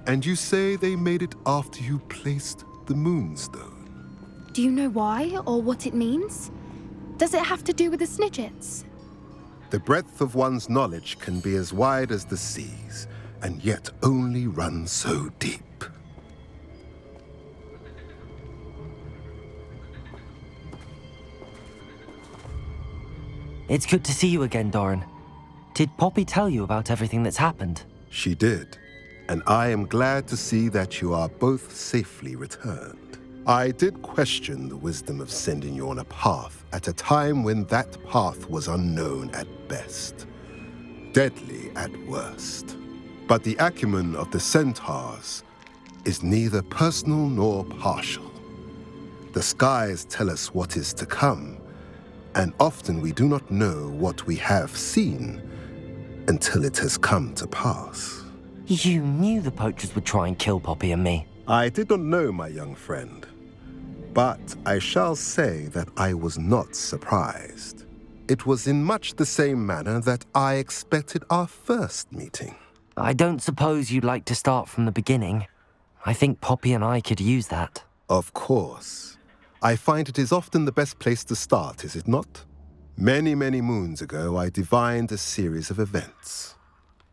And you say they made it after you placed the moonstone? Do you know why or what it means? Does it have to do with the Snidgets? The breadth of one's knowledge can be as wide as the seas, and yet only run so deep. It's good to see you again, Doran. Did Poppy tell you about everything that's happened? She did, and I am glad to see that you are both safely returned. I did question the wisdom of sending you on a path at a time when that path was unknown at best, deadly at worst. But the acumen of the centaurs is neither personal nor partial. The skies tell us what is to come, and often we do not know what we have seen until it has come to pass. You knew the poachers would try and kill Poppy and me. I did not know, my young friend, but I shall say that I was not surprised. It was in much the same manner that I expected our first meeting. I don't suppose you'd like to start from the beginning. I think Poppy and I could use that. Of course. I find it is often the best place to start, is it not? Many, many moons ago, I divined a series of events.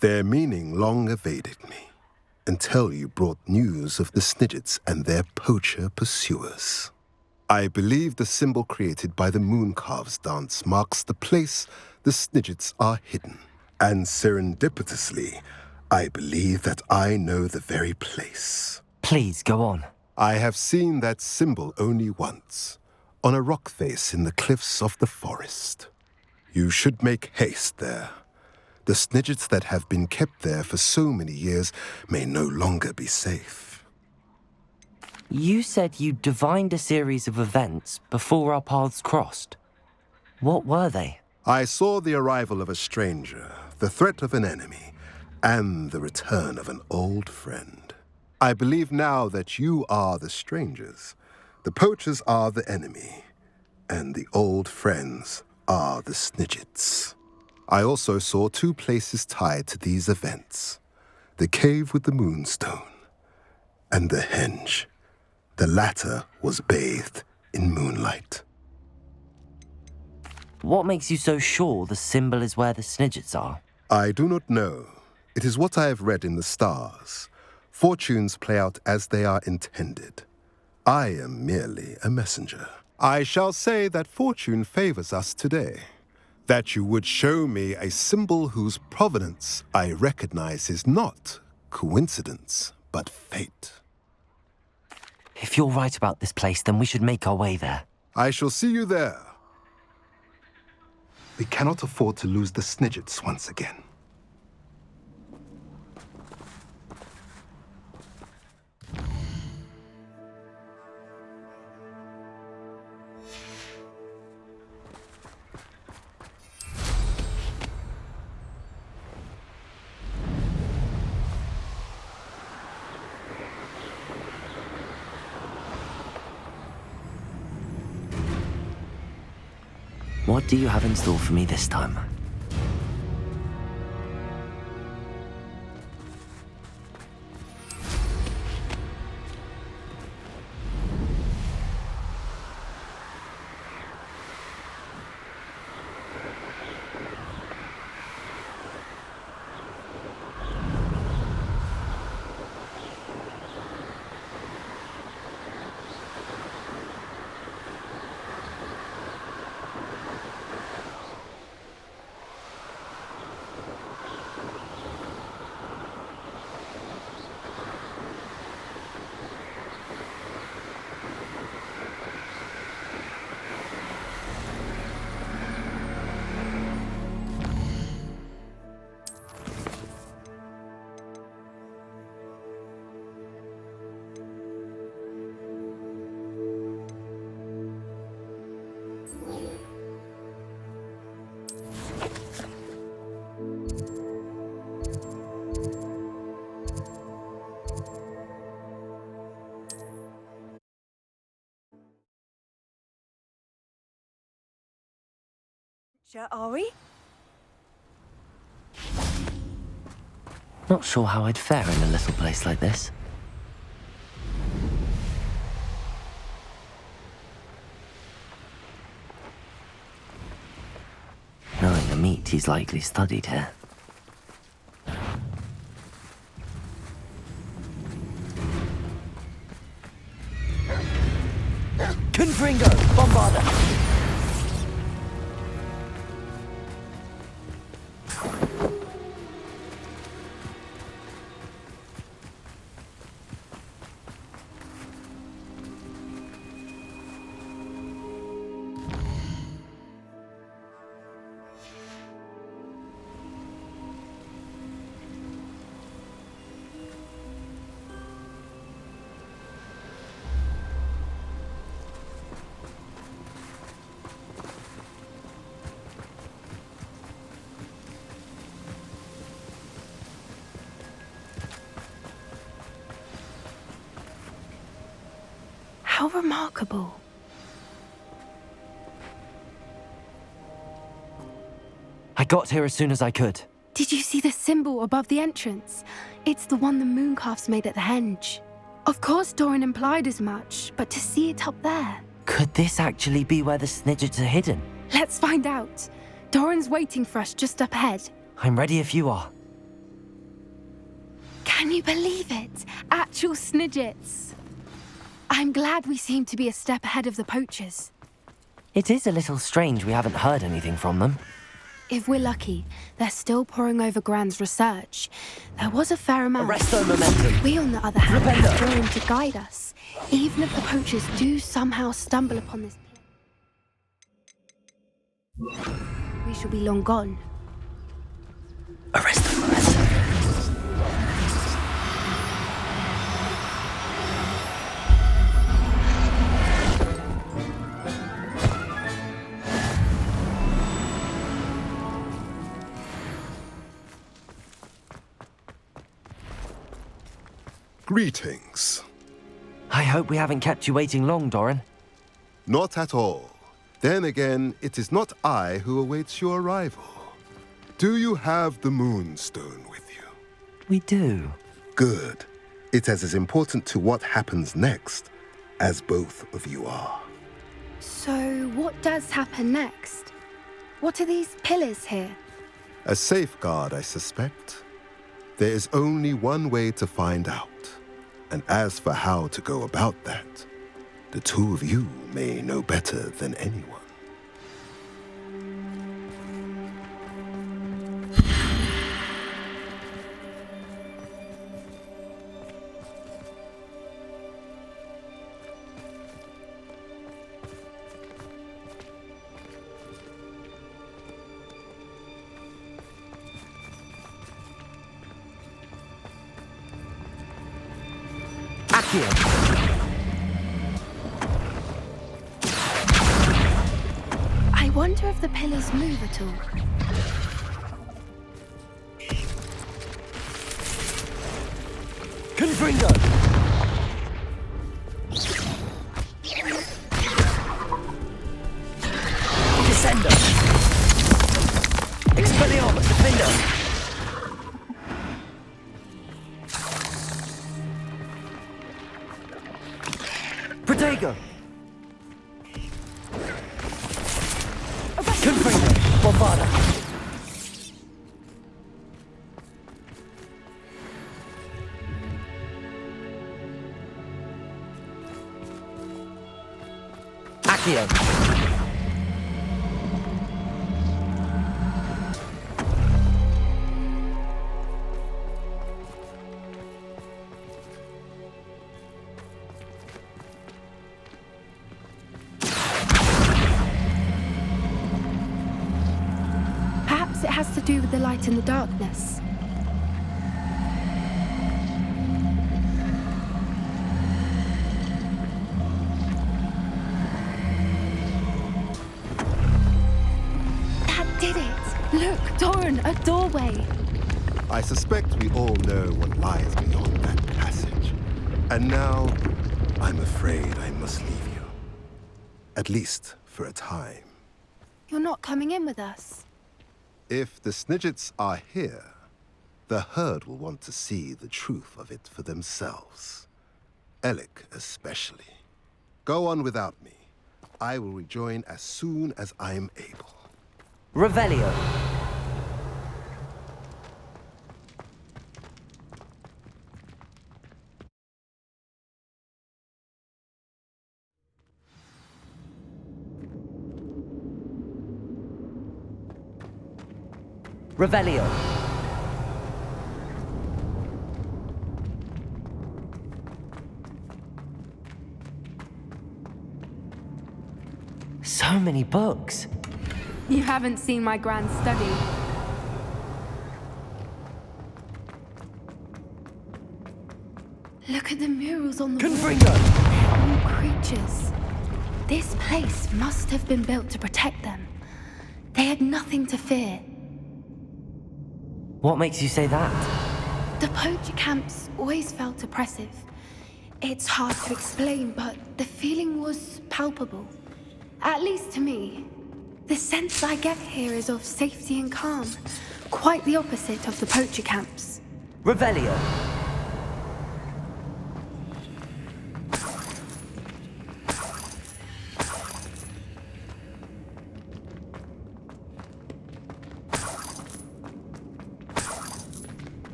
Their meaning long evaded me, until you brought news of the Snidgets and their poacher pursuers. I believe the symbol created by the Mooncalves dance marks the place the Snidgets are hidden. And serendipitously, I believe that I know the very place. Please, go on. I have seen that symbol only once, on a rock face in the cliffs of the forest. You should make haste there. The Snidgets that have been kept there for so many years may no longer be safe. You said you divined a series of events before our paths crossed. What were they? I saw the arrival of a stranger, the threat of an enemy, and the return of an old friend. I believe now that you are the strangers, the poachers are the enemy, and the old friends are the Snidgets. I also saw two places tied to these events: the cave with the moonstone and the henge. The latter was bathed in moonlight. What makes you so sure the symbol is where the Snidgets are? I do not know. It is what I have read in the stars. Fortunes play out as they are intended. I am merely a messenger. I shall say that fortune favors us today. That you would show me a symbol whose provenance I recognize is not coincidence, but fate. If you're right about this place, then we should make our way there. I shall see you there. We cannot afford to lose the Snidgets once again. What do you have in store for me this time? Are we? Not sure how I'd fare in a little place like this. Knowing the meat, he's likely studied here. Confringo! Bombarda! How remarkable. I got here as soon as I could. Did you see the symbol above the entrance? It's the one the mooncalfs made at the henge. Of course Doran implied as much, but to see it up there... Could this actually be where the Snidgets are hidden? Let's find out. Doran's waiting for us just up ahead. I'm ready if you are. Can you believe it? Actual Snidgets. I'm glad we seem to be a step ahead of the poachers. It is a little strange we haven't heard anything from them. If we're lucky, they're still poring over Gran's research. There was a fair amount. Arresto momentum. We, on the other hand, Rependo. have Doran to guide us, even if the poachers do somehow stumble upon this. We shall be long gone. Arresto momentum. Greetings. I hope we haven't kept you waiting long, Doran. Not at all. Then again, it is not I who awaits your arrival. Do you have the Moonstone with you? We do. Good. It is as important to what happens next as both of you are. So, what does happen next? What are these pillars here? A safeguard, I suspect. There is only one way to find out. And as for how to go about that, the two of you may know better than anyone. I wonder if the pillars move at all. Confringo! Descendo! Expelliarmus, Defender! Protego! Confringo! Bombarda! Accio! Perhaps it has to do with the light in the darkness. That did it! Look, Doran, a doorway! I suspect we all know what lies beyond that passage. And now, I'm afraid I must leave you. At least for a time. You're not coming in with us. If the Snidgets are here, The herd will want to see the truth of it for themselves. Alec especially. Go on without me. I will rejoin as soon as I am able. Revelio. Revelio. So many books. You haven't seen my grand study. Look at the murals on the wall. Confringo! They're all creatures. This place must have been built to protect them. They had nothing to fear. What makes you say that? The poacher camps always felt oppressive. It's hard to explain, but the feeling was palpable. At least to me. The sense I get here is of safety and calm. Quite the opposite of the poacher camps. Revelio.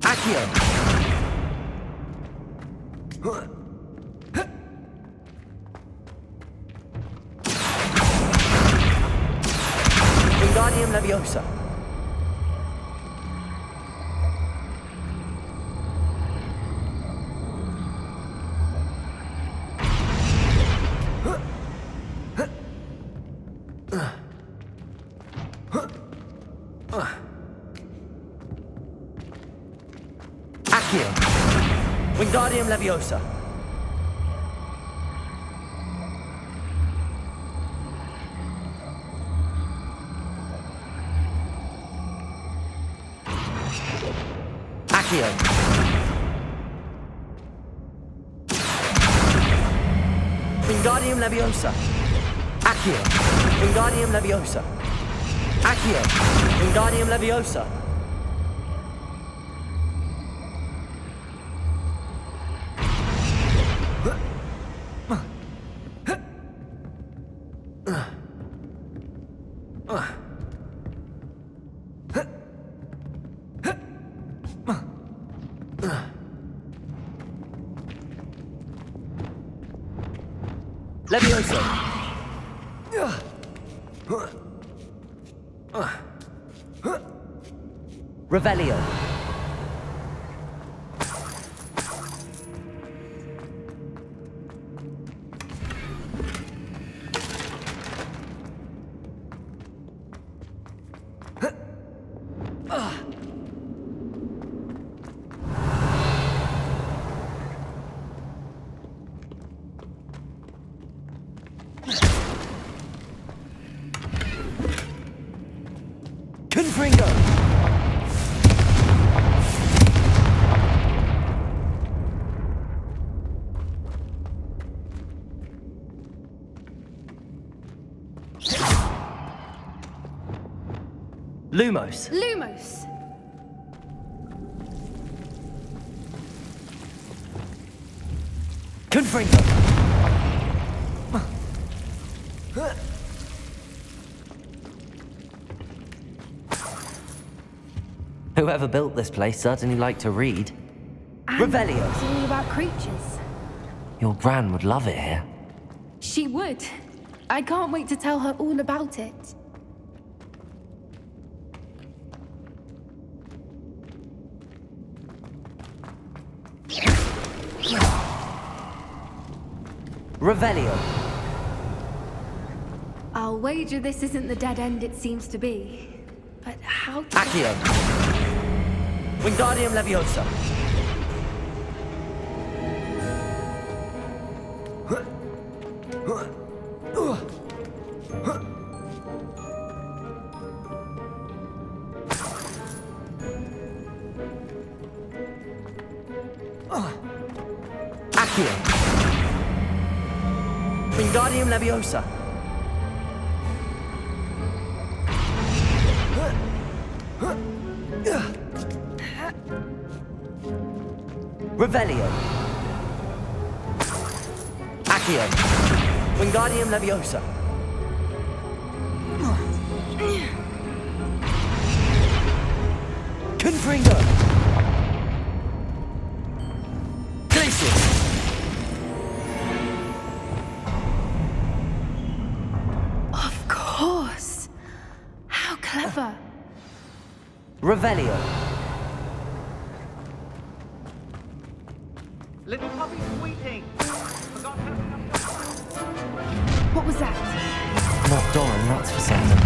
Accio. Wingardium Leviosa. Accio. Wingardium Leviosa. Accio. Wingardium Leviosa. Accio. Wingardium Leviosa. Accio. Wingardium Leviosa. Leviosa. Revelio. Confringo. Lumos. Lumos! Confringo. Whoever built this place certainly liked to read. And Revelio. it's all about creatures. Your gran would love it here. She would. I can't wait to tell her all about it. Revelio. I'll wager this isn't the dead end it seems to be. But how to... Accio. Wingardium Leviosa. Accio. Wingardium Leviosa. Revelio. Accio. Wingardium Leviosa. Confringo. Glacius. Of course. How clever. Revelio. Little puppy squeaking. Forgot how to... What was that? Not Doran, that's for certain.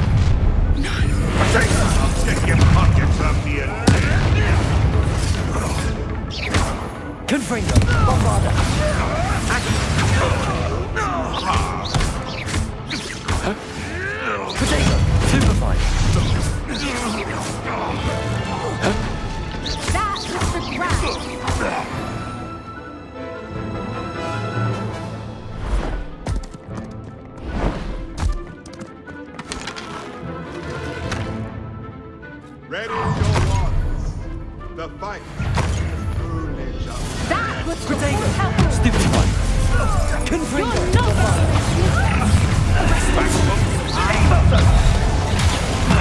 I'll check your pockets up here. Confringo. Bombarda. Potato. Superfine. That was the ground. Ready your waters. The fight is truly just. That was the Potato. help. Stupid one. Confringo. You're not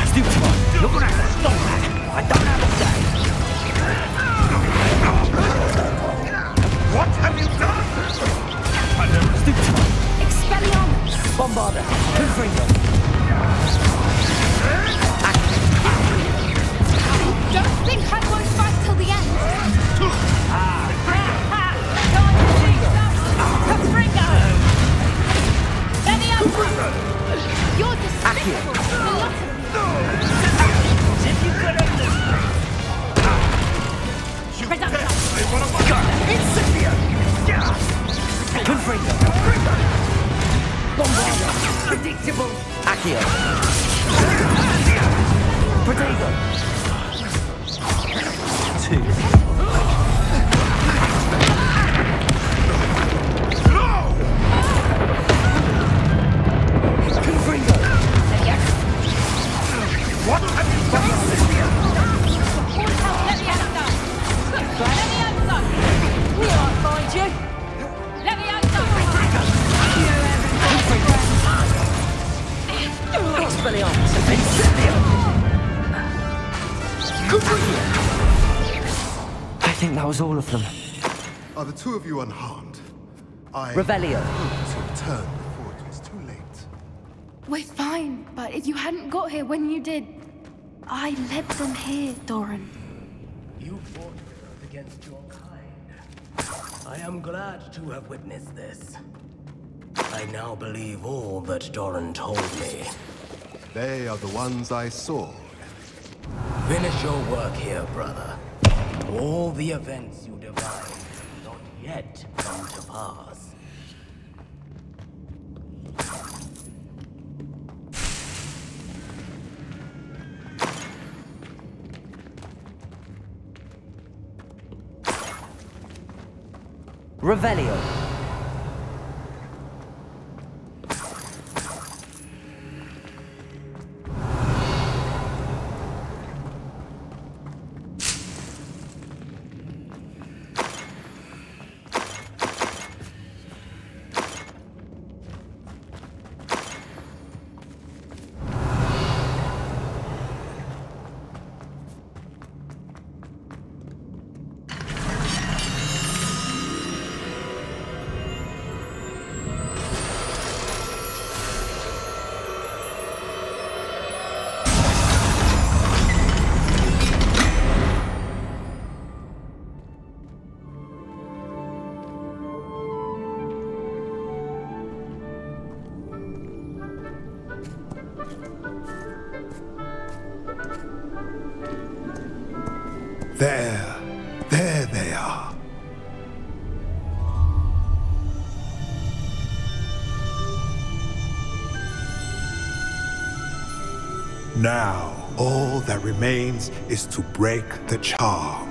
Stupid one. You're gonna have to stop that. I don't have all day. What have you done? Stupid one. Expelliarmus. Bombarda. Confringo. Don't think I won't fight till the end. Confringo. Leviosa. You're despicable. If you could understand. Confringo. Bombarda. Predictable. Accio. Protego. 2. Confringo. What have you done? Leviosa. We won't find you. Leviosa. Expelliarmus. Incendio. I think that was all of them. Are the two of you unharmed? I Revelio. hope to return before it is too late. We're fine, but if you hadn't got here when you did, I led them here, Doran. You fought with us against your kind. I am glad to have witnessed this. I now believe all that Doran told me. They are the ones I saw. Finish your work here, brother. All the events you divined have not yet come to pass. Revelio. There they are. Now, all that remains is to break the charm.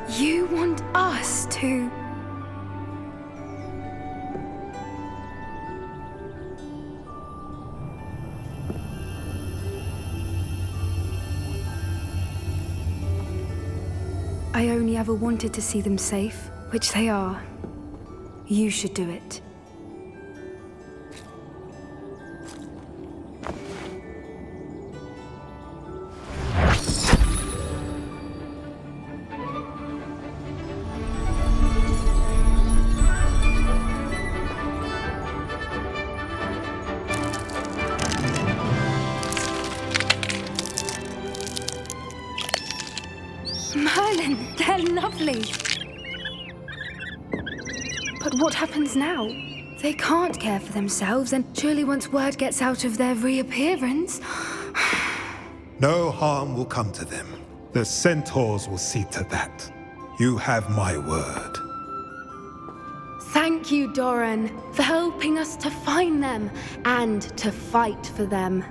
You want us to... I only ever wanted to see them safe, which they are. You should do it. Merlin, they're lovely. But what happens now? They can't care for themselves, and surely once word gets out of their reappearance... No harm will come to them. The centaurs will see to that. You have my word. Thank you, Doran, for helping us to find them and to fight for them.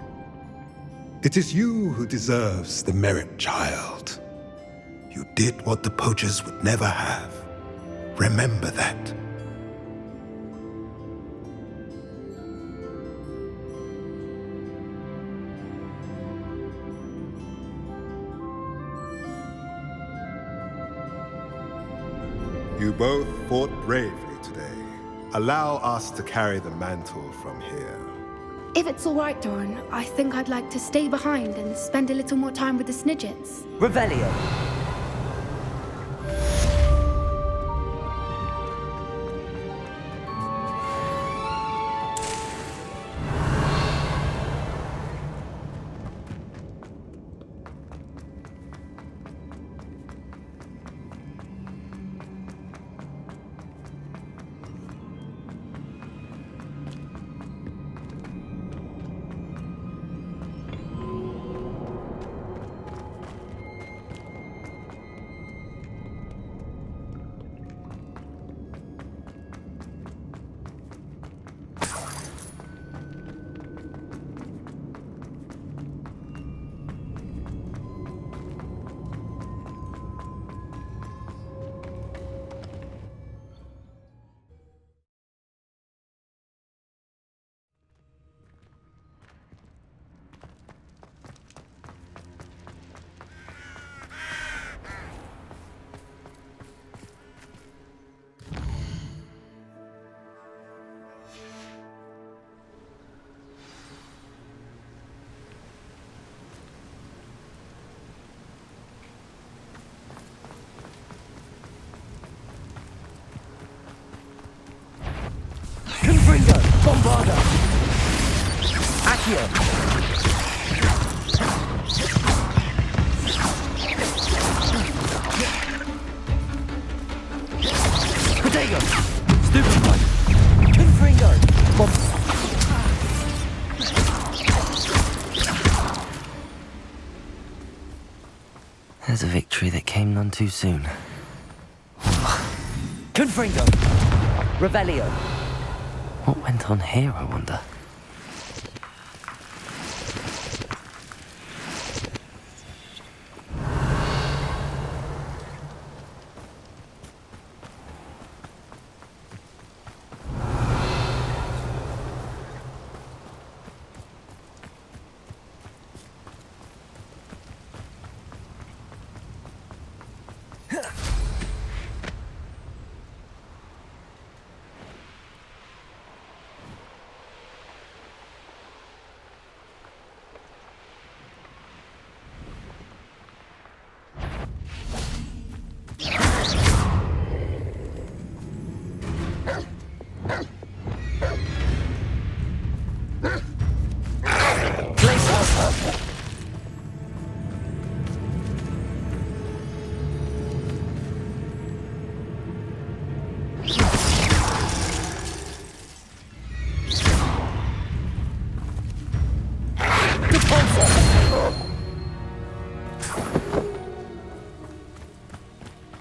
It is you who deserves the merit, child. You did what the poachers would never have. Remember that. You both fought bravely today. Allow us to carry the mantle from here. If it's all right, Doran, I think I'd like to stay behind and spend a little more time with the Snidgets. Revelio. Confringo! Bombarda! Accio! Protego! Stupefy! Confringo! There's a victory that came none too soon. Confringo! Revelio! What went on here, I wonder?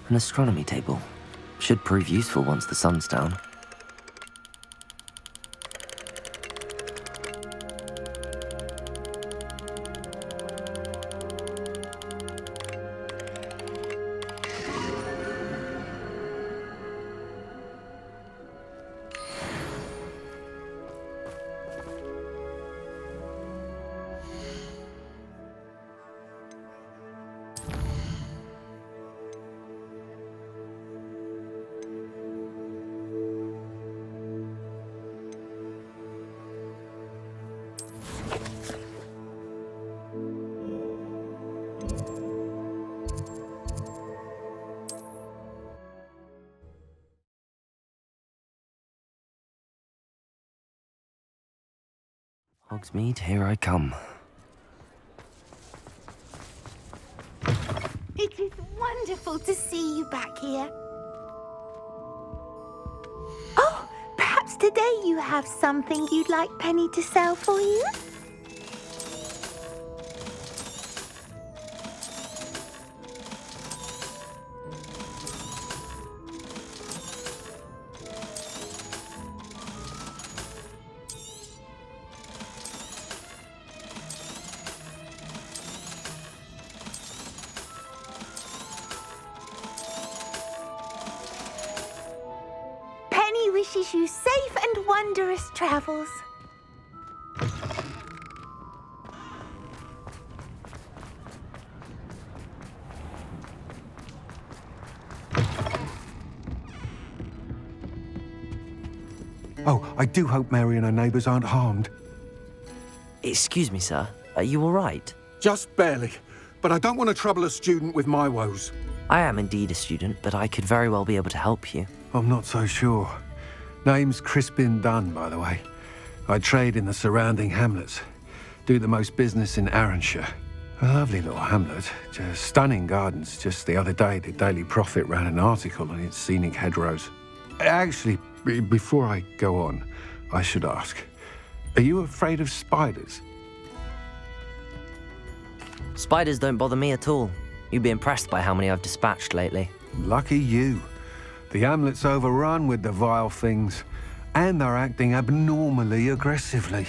An astronomy table. Should prove useful once the sun's down. Hogsmeade, here I come. It is wonderful to see you back here. Oh, perhaps today you have something you'd like Penny to sell for you? Penny wishes you safe and wondrous travels. Oh, I do hope Mary and her neighbours aren't harmed. Excuse me, sir. Are you all right? Just barely. But I don't want to trouble a student with my woes. I am indeed a student, but I could very well be able to help you. I'm not so sure. Name's Crispin Dunn, by the way. I trade in the surrounding hamlets. Do the most business in Arranshire. A lovely little hamlet. Just stunning gardens. Just the other day, the Daily Prophet ran an article on its scenic hedgerows. Actually, before I go on, I should ask, are you afraid of spiders? Spiders don't bother me at all. You'd be impressed by how many I've dispatched lately. Lucky you. The hamlet's overrun with the vile things, and they're acting abnormally aggressively.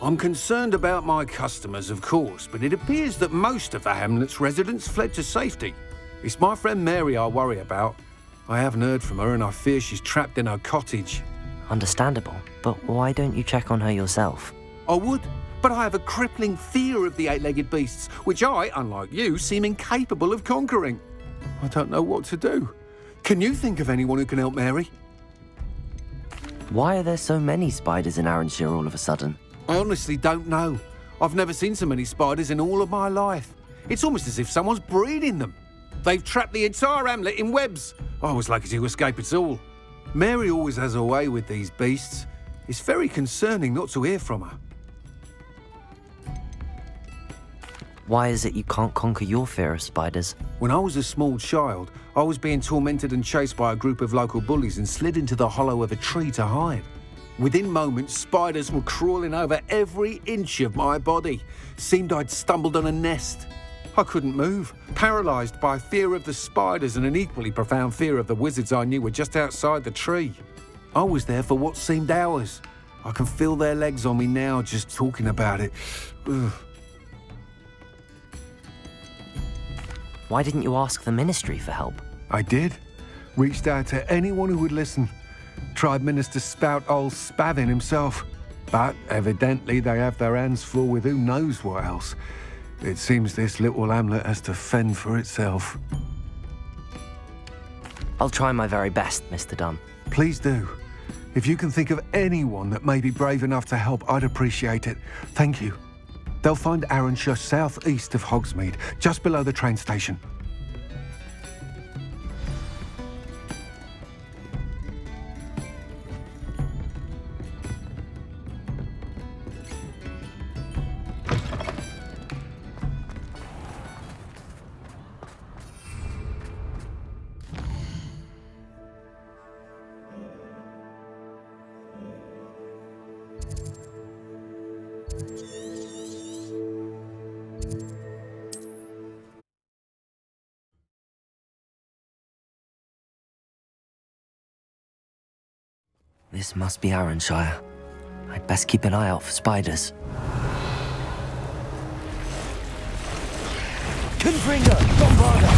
I'm concerned about my customers, of course, but it appears that most of the hamlet's residents fled to safety. It's my friend Mary I worry about. I haven't heard from her, and I fear she's trapped in her cottage. Understandable, but why don't you check on her yourself? I would, but I have a crippling fear of the eight-legged beasts, which I, unlike you, seem incapable of conquering. I don't know what to do. Can you think of anyone who can help Mary? Why are there so many spiders in Arranshire all of a sudden? I honestly don't know. I've never seen so many spiders in all of my life. It's almost as if someone's breeding them. They've trapped the entire hamlet in webs. I was lucky to escape it all. Mary always has a way with these beasts. It's very concerning not to hear from her. Why is it you can't conquer your fear of spiders? When I was a small child, I was being tormented and chased by a group of local bullies and slid into the hollow of a tree to hide. Within moments, spiders were crawling over every inch of my body. Seemed I'd stumbled on a nest. I couldn't move, paralysed by fear of the spiders and an equally profound fear of the wizards I knew were just outside the tree. I was there for what seemed hours. I can feel their legs on me now just talking about it. Ugh. Why didn't you ask the ministry for help? I did. Reached out to anyone who would listen. Tried Minister Spout old Spavin himself. But evidently they have their hands full with who knows what else. It seems this little hamlet has to fend for itself. I'll try my very best, Mr. Dunn. Please do. If you can think of anyone that may be brave enough to help, I'd appreciate it. Thank you. They'll find Arranshire southeast of Hogsmeade, just below the train station. This must be Arranshire. I'd best keep an eye out for spiders. Confringo! Bombarda!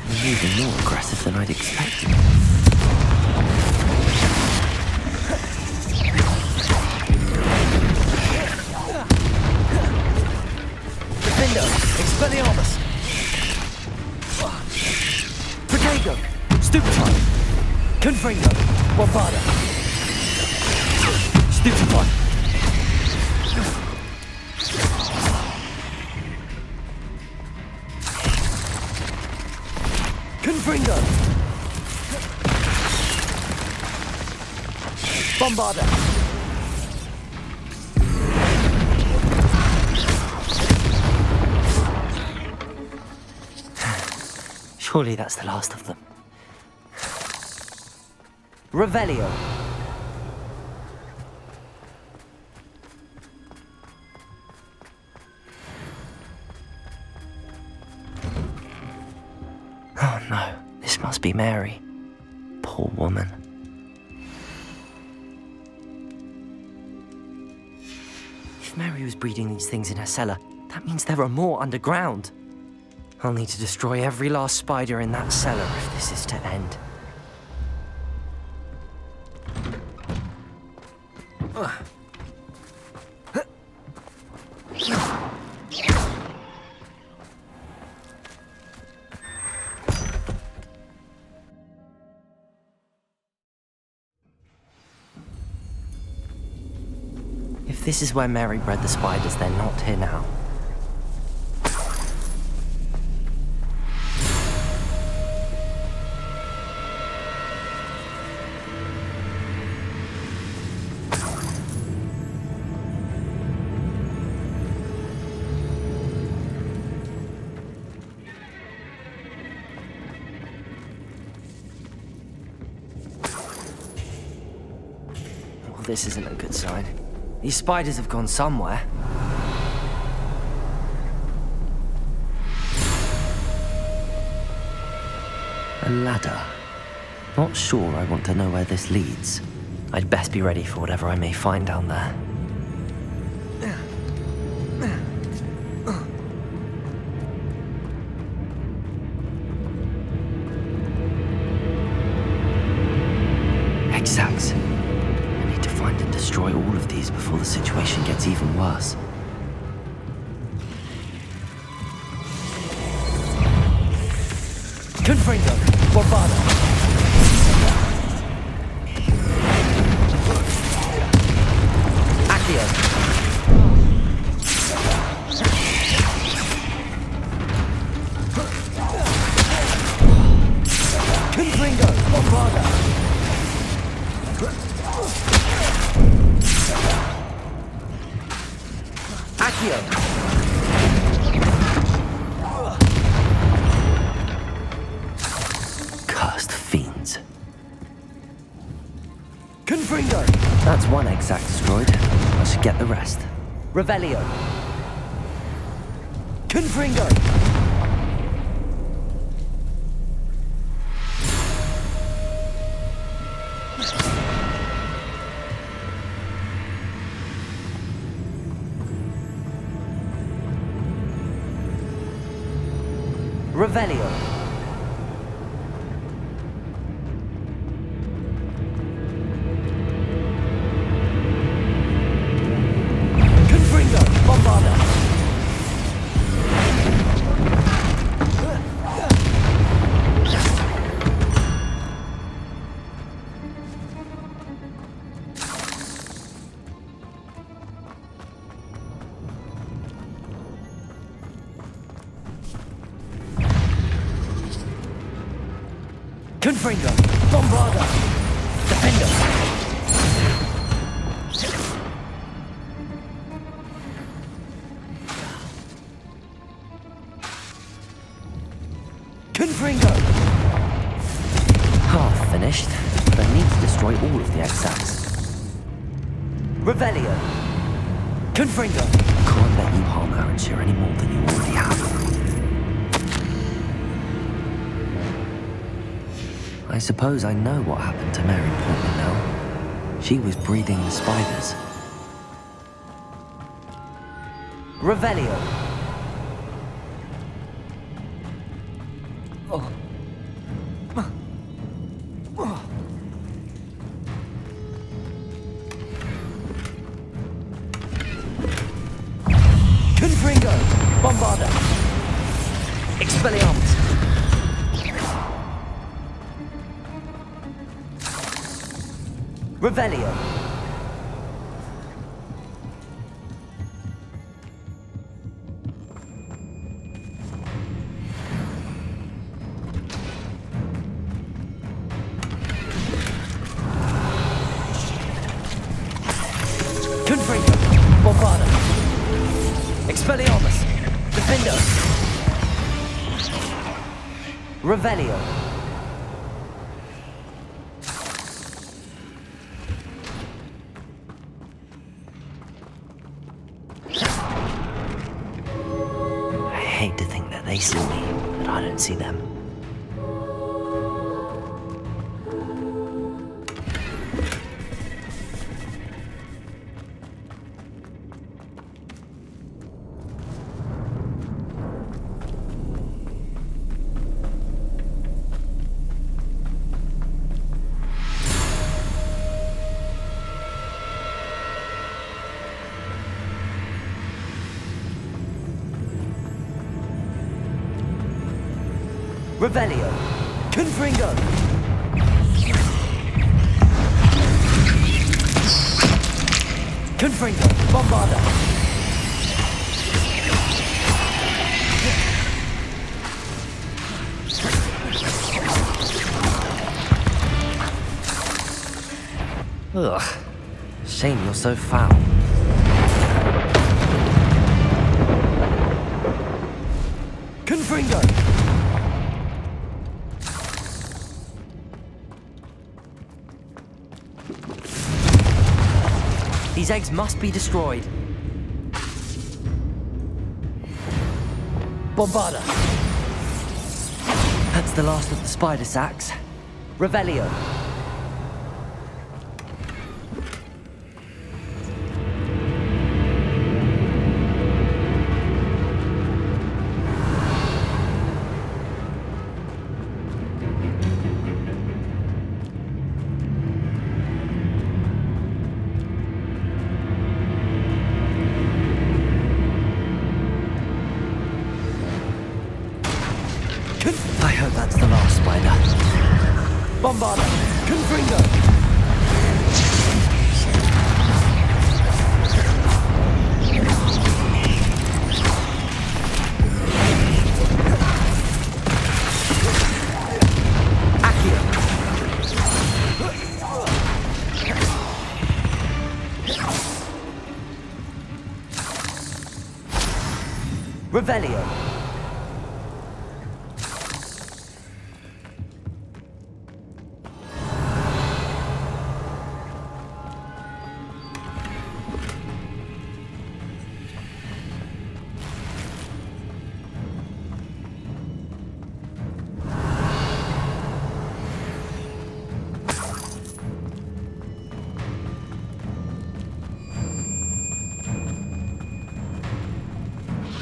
You're even more aggressive than I'd expected. Defendo! Expelliarmus! Protego! Stupefy! Confringo! Bombarda! Stupefy! Confringo! Bombarder! Surely that's the last of them. Revelio. Oh no, this must be Mary. Poor woman. If Mary was breeding these things in her cellar, that means there are more underground. I'll need to destroy every last spider in that cellar if this is to end. If this is where Mary bred the spiders, they're not here now. Well, this isn't a good sign. These spiders have gone somewhere. A ladder. Not sure I want to know where this leads. I'd best be ready for whatever I may find down there. Exacts. I need to find and destroy all of these before the situation gets even worse. Confringo, Bombada. Accio. Confringo, Bombada. Accio. Cursed fiends. Confringo! That's one exact destroyed. I should get the rest. Revelio. Confringo! Revelio. Confringo, Bombada. Confringo, Bombarda, Defender. Confringo. Half finished, but I need to destroy all of the exacts. Revelio. Confringo. Can't let you harm Aranshire any more than you already have. I suppose I know what happened to Mary Portman now. She was breeding the spiders. Revelio. Oh. Confringo. Bombarda. Expelliarmus. Revelio. Expelliarmus! Defender! Revelio! I hate to think that they see me, but I don't see them. Revelio! Confringo! Confringo! Bombarda! Ugh. Shame you're so foul. Confringo! These eggs must be destroyed. Bombarda! That's the last of the spider sacks. Revelio! I hope that's the last spider. Bombarda! Confringo! Accio! Revelio!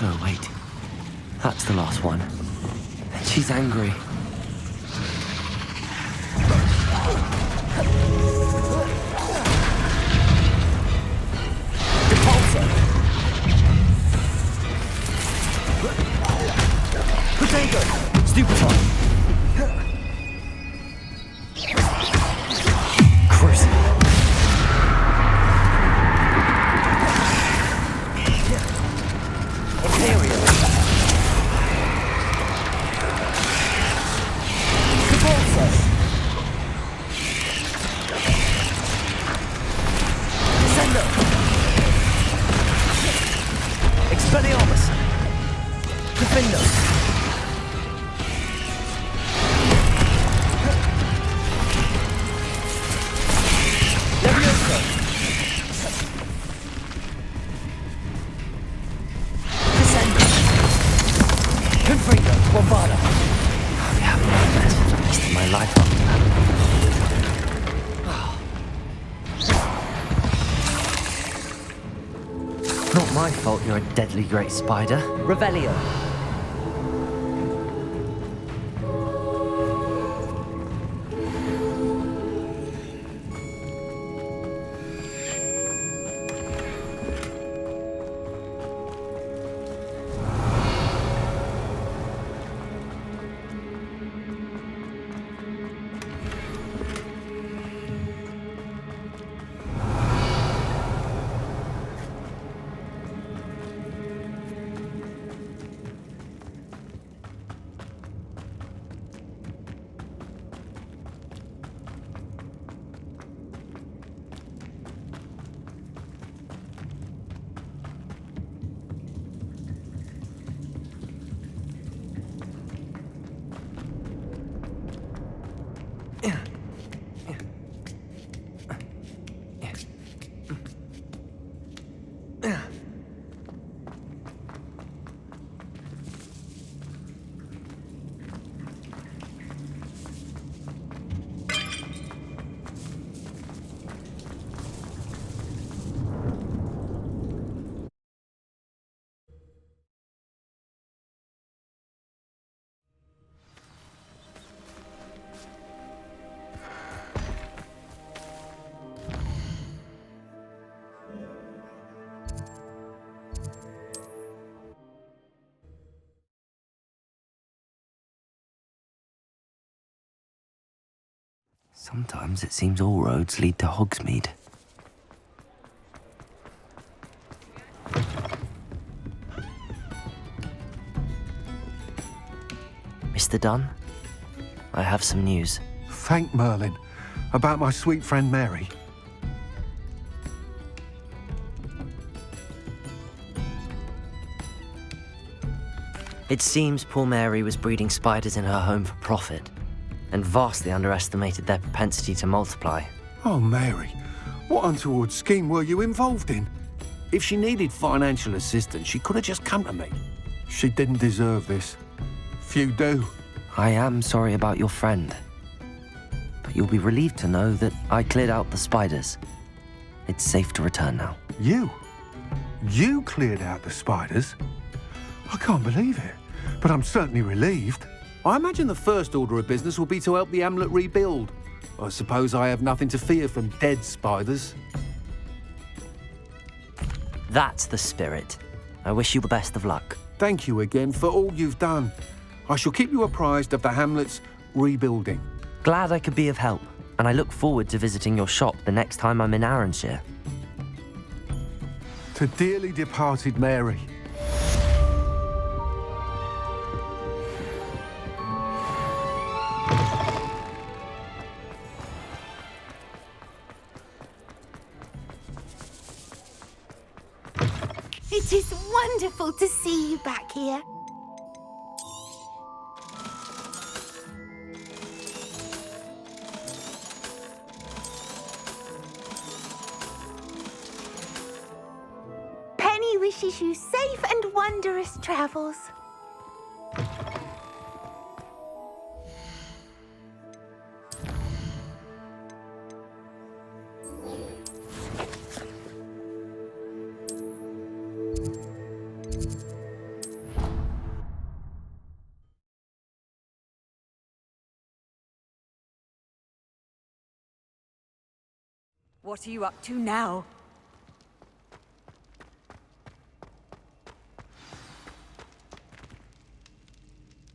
Oh, wait. That's the last one. She's angry. Depulso! Potato! Stupefy! Crucible! Imperial! Depulso! Descendo! Expelliarmus! Defender! Levioso! Descendo! Confringo! Bombarda! I'll be having nightmares for the rest of my life after that. Not my fault you're a deadly great spider. Revelio! Sometimes it seems all roads lead to Hogsmeade. Mr. Dunn, I have some news. Thank Merlin. About my sweet friend Mary. It seems poor Mary was breeding spiders in her home for profit, and vastly underestimated their propensity to multiply. Oh, Mary, what untoward scheme were you involved in? If she needed financial assistance, she could have just come to me. She didn't deserve this. Few do. I am sorry about your friend, but you'll be relieved to know that I cleared out the spiders. It's safe to return now. You? You cleared out the spiders? I can't believe it, but I'm certainly relieved. I imagine the first order of business will be to help the amulet rebuild. I suppose I have nothing to fear from dead spiders. That's the spirit. I wish you the best of luck. Thank you again for all you've done. I shall keep you apprised of the hamlet's rebuilding. Glad I could be of help, and I look forward to visiting your shop the next time I'm in Arranshire. To dearly departed Mary. It is wonderful to see you back here. Penny wishes you safe and wondrous travels. What are you up to now?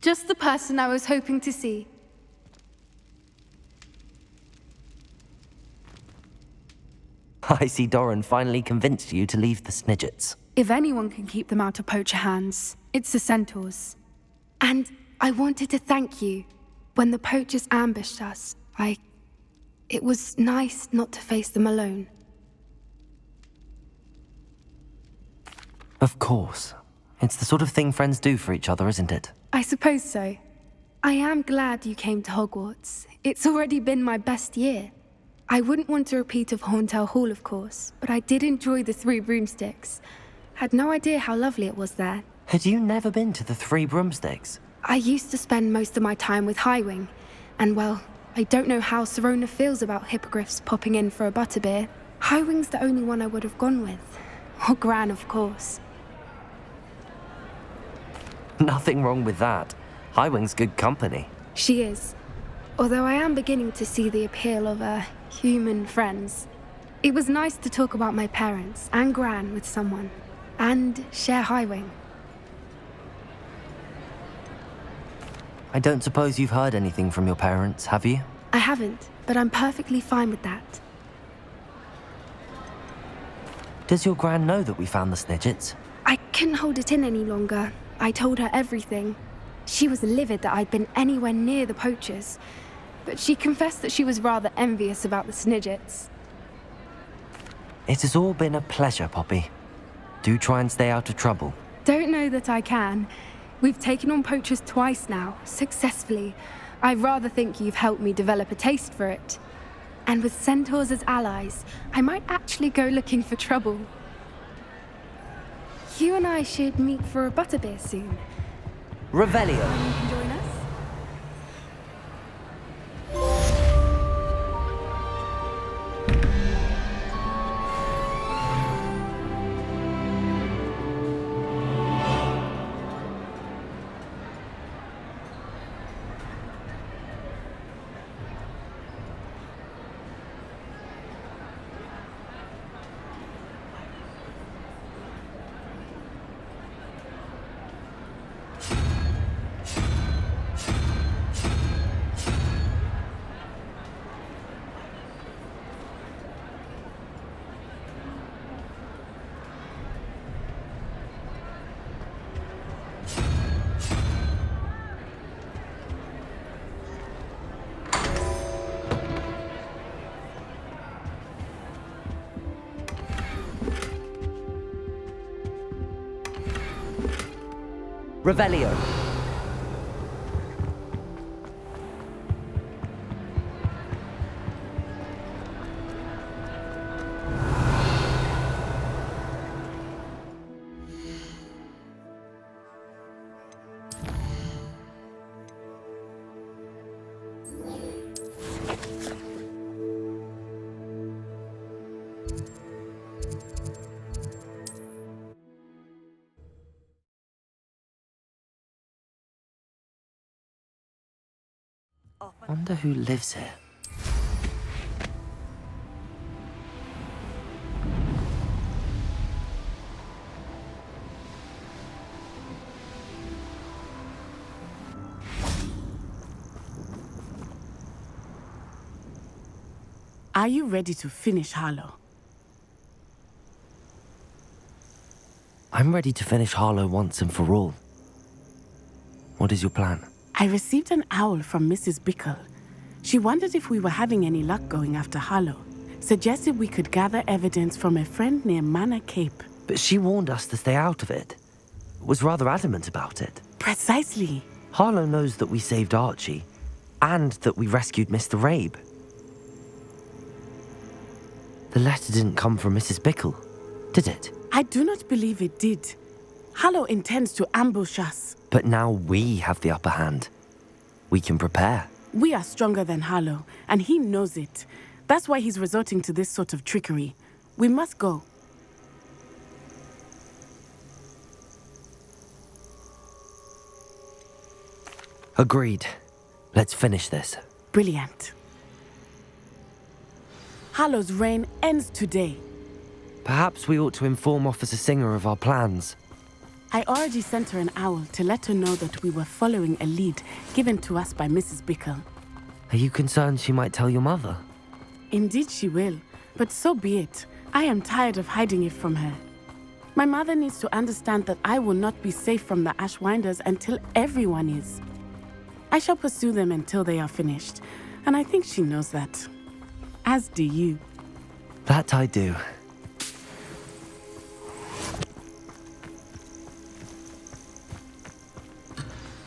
Just the person I was hoping to see. I see Doran finally convinced you to leave the Snidgets. If anyone can keep them out of poacher hands, it's the centaurs. And I wanted to thank you. When the poachers ambushed us, it was nice not to face them alone. Of course. It's the sort of thing friends do for each other, isn't it? I suppose so. I am glad you came to Hogwarts. It's already been my best year. I wouldn't want a repeat of Horntail Hall, of course, but I did enjoy the Three Broomsticks. Had no idea how lovely it was there. Had you never been to the Three Broomsticks? I used to spend most of my time with Highwing, and well, I don't know how Serona feels about hippogriffs popping in for a butterbeer. Highwing's the only one I would have gone with. Or Gran, of course. Nothing wrong with that. Highwing's good company. She is. Although I am beginning to see the appeal of human friends. It was nice to talk about my parents and Gran with someone. And share Highwing. I don't suppose you've heard anything from your parents, have you? I haven't, but I'm perfectly fine with that. Does your Gran know that we found the Snidgets? I couldn't hold it in any longer. I told her everything. She was livid that I'd been anywhere near the poachers, but she confessed that she was rather envious about the Snidgets. It has all been a pleasure, Poppy. Do try and stay out of trouble. Don't know that I can. We've taken on poachers twice now, successfully. I rather think you've helped me develop a taste for it. And with centaurs as allies, I might actually go looking for trouble. You and I should meet for a butterbeer soon. Revelio. You can join us? Revelio. Wonder who lives here. Are you ready to finish Harlow? I'm ready to finish Harlow once and for all. What is your plan? I received an owl from Mrs. Bickle. She wondered if we were having any luck going after Harlow. Suggested we could gather evidence from a friend near Manor Cape. But she warned us to stay out of it. Was rather adamant about it. Precisely. Harlow knows that we saved Archie, and that we rescued Mr. Rabe. The letter didn't come from Mrs. Bickle, did it? I do not believe it did. Harlow intends to ambush us. But now we have the upper hand. We can prepare. We are stronger than Harlow, and he knows it. That's why he's resorting to this sort of trickery. We must go. Agreed. Let's finish this. Brilliant. Harlow's reign ends today. Perhaps we ought to inform Officer Singer of our plans. I already sent her an owl to let her know that we were following a lead given to us by Mrs. Bickle. Are you concerned she might tell your mother? Indeed she will, but so be it. I am tired of hiding it from her. My mother needs to understand that I will not be safe from the Ashwinders until everyone is. I shall pursue them until they are finished, and I think she knows that. As do you. That I do.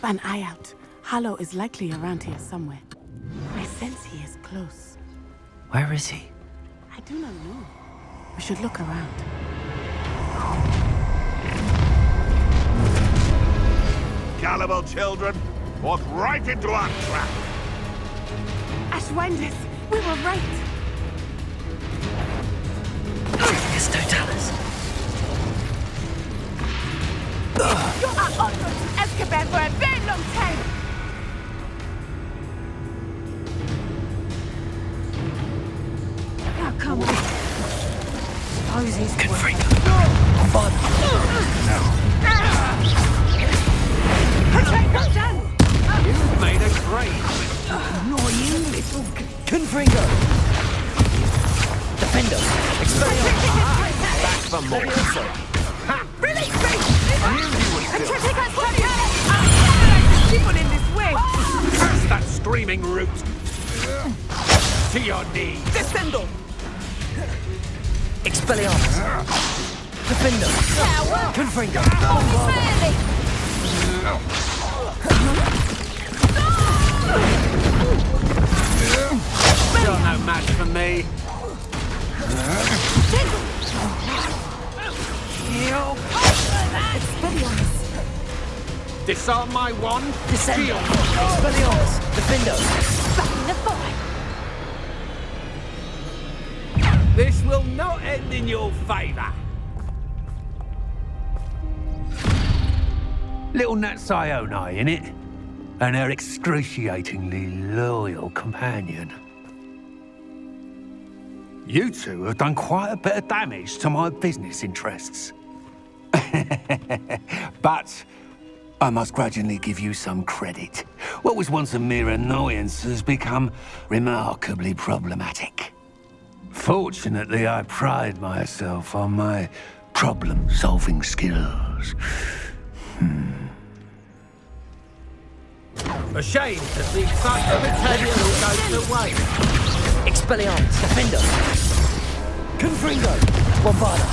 An eye out. Harlow is likely around here somewhere. I sense he is close. Where is he? I do not know. We should look around. Gullible children, walk right into our trap. Ashwinders, we were right. It's Totalis. You are on route to Azkaban for a very long time. Now come on. Suppose he's Confringo. Bombard. Contract done. You've made a great. Nor you, little Confringo. Defender. Back for more. Release me! People in this way. Curse that screaming root. To your knees. Descendo. Expelliarmus. Defender. Confringo. You're no match for me. Expelliarmus. Disarm my wand. Descendo. Expelliarmus. Defender. Back the fire. This will not end in your favor. Little Nat Sione, innit? And her excruciatingly loyal companion. You two have done quite a bit of damage to my business interests. But I must grudgingly give you some credit. What was once a mere annoyance has become remarkably problematic. Fortunately, I pride myself on my problem-solving skills. A shame to see such a material go to waste. Expelliarmus. Defender. Confringo. Bombarda.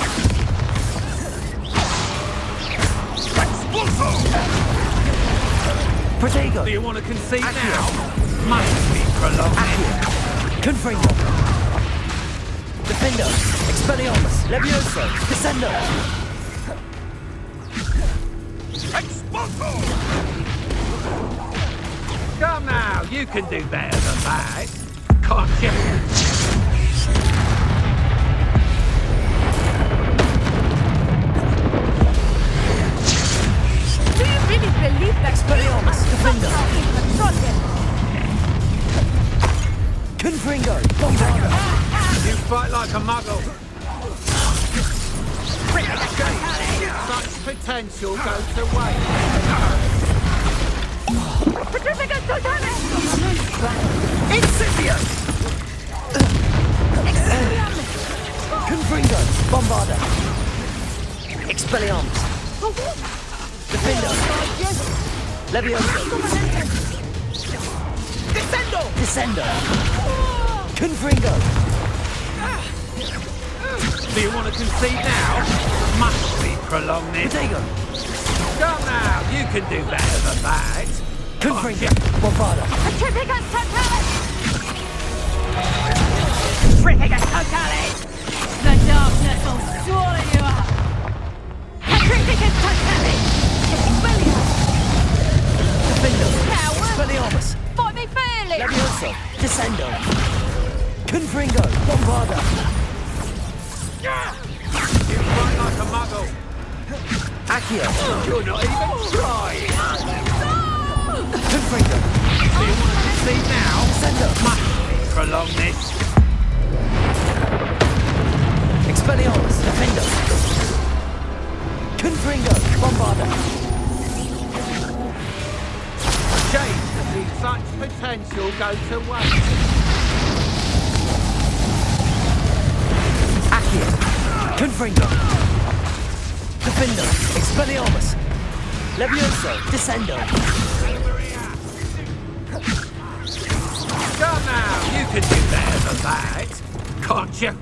Expulso! Protego! Do you want to concede now? Must be prolonged. Confringo! Defender! Expelliarmus! Levioso! Descendo! Expulso! Come now, you can do better than that. Can't you? Do you really believe that? Expelliarmus! Defender! Control him! Confringo! Bombarda! You fight like a muggle. Such potential goes to waste. Incipio! Confringo! Bombarda! Expelliarmus! Defender! Levioso! Descendo! Confringo! Do you want to concede now? Must be prolonged this. Protego! Come now, you can do better than that. Confringo! Bombarda! Triplicus Totalis! Triplicus Totalis! The darkness will swallow you up! Triplicus Totalis! Expelliarmus! Defender! Coward! Expelliarmus! Fight me fairly! Levioso! Descendo! Confringo! Bombarda! You fight like a muggle. Accio! You're not even trying. Confringo! Do you want to concede now? Descendo! Must be prolonged this. Expelliarmus! Defender! Confringo! Bombarda! Shame to see such potential go to waste. Accio! Confringo! Defender! Expelliarmus! Levioso! Descendo! Come now, you can do better than that. Can't you?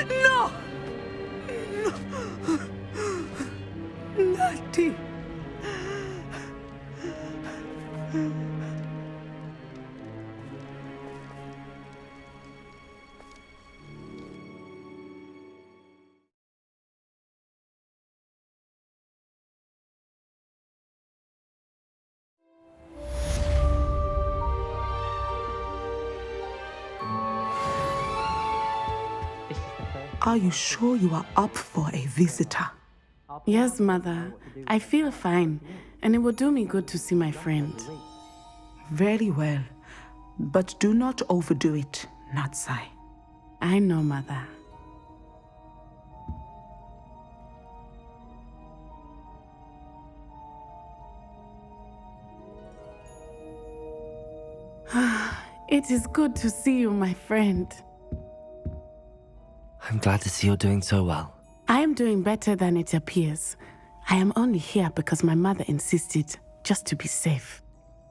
No! Natty! Are you sure you are up for a visitor? Yes, Mother. I feel fine, and it will do me good to see my friend. Very well. But do not overdo it, Natsai. I know, Mother. It is good to see you, my friend. I'm glad to see you're doing so well. I am doing better than it appears. I am only here because my mother insisted, just to be safe.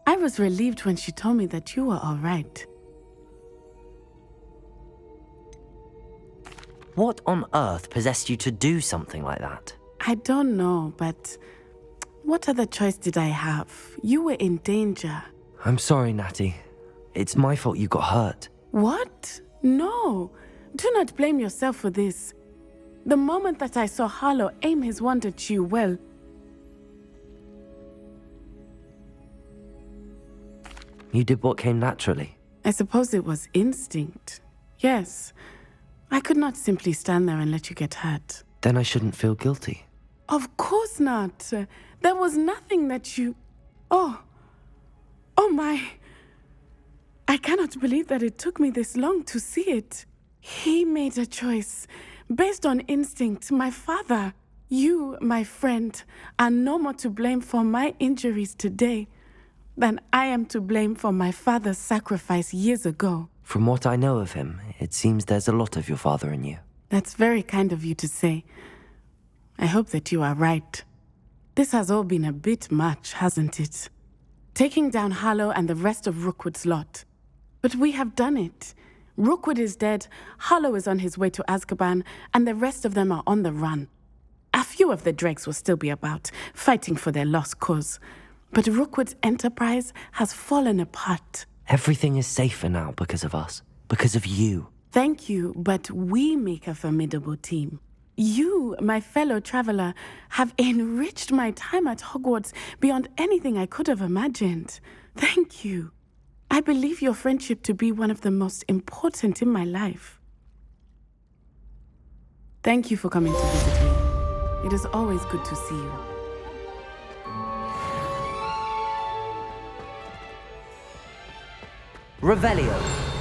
I was relieved when she told me that you were all right. What on earth possessed you to do something like that? I don't know, but what other choice did I have? You were in danger. I'm sorry, Natty. It's my fault you got hurt. What? No. Do not blame yourself for this. The moment that I saw Harlow aim his wand at you, well... You did what came naturally. I suppose it was instinct. Yes. I could not simply stand there and let you get hurt. Then I shouldn't feel guilty. Of course not. There was nothing that you... Oh my. I cannot believe that it took me this long to see it. He made a choice based on instinct. My father, you, my friend, are no more to blame for my injuries today than I am to blame for my father's sacrifice years ago. From what I know of him, it seems there's a lot of your father in you. That's very kind of you to say. I hope that you are right. This has all been a bit much, hasn't it? Taking down Harlow and the rest of Rookwood's lot. But we have done it. Rookwood is dead, Harlow is on his way to Azkaban, and the rest of them are on the run. A few of the dregs will still be about, fighting for their lost cause. But Rookwood's enterprise has fallen apart. Everything is safer now because of us. Because of you. Thank you, but we make a formidable team. You, my fellow traveler, have enriched my time at Hogwarts beyond anything I could have imagined. Thank you. I believe your friendship to be one of the most important in my life. Thank you for coming to visit me. It is always good to see you. Revelio.